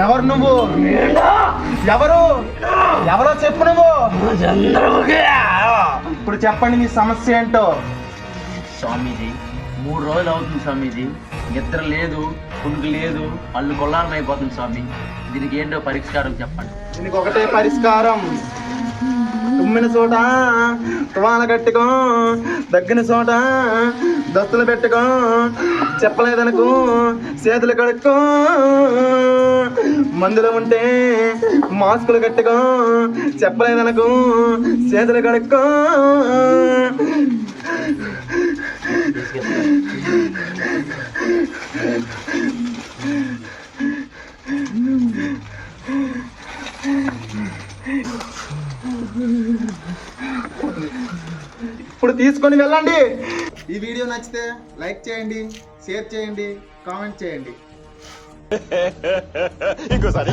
ఎవరు నువ్వు? ఎవరు? ఎవరో చెప్పు నువ్వు. ఇప్పుడు చెప్పండి మీ సమస్య ఏంటో. స్వామీజీ 3 రోజులు అవుతుంది స్వామీజీ, నిద్ర లేదు, పుండు లేదు, పళ్ళు కొల్లాలం అయిపోతుంది స్వామి. దీనికి ఏంటో పరిష్కారం చెప్పండి. దీనికి ఒకటే పరిష్కారం. తుమ్మిన చోట తువాల కట్టుకో, దగ్గిన చోట దస్తులు పెట్టుకో, చెప్పలేదనుకో చేతులు కడుక్కో, మందులు ఉంటే మాస్కులు కట్టుకో, చెప్పలేదనుకో చేతులు కడుక్కో. ఇప్పుడు తీసుకొని వెళ్ళండి. ఈ వీడియో నచ్చితే లైక్ చేయండి, షేర్ చేయండి, కామెంట్ చేయండి. ఇంకోసారి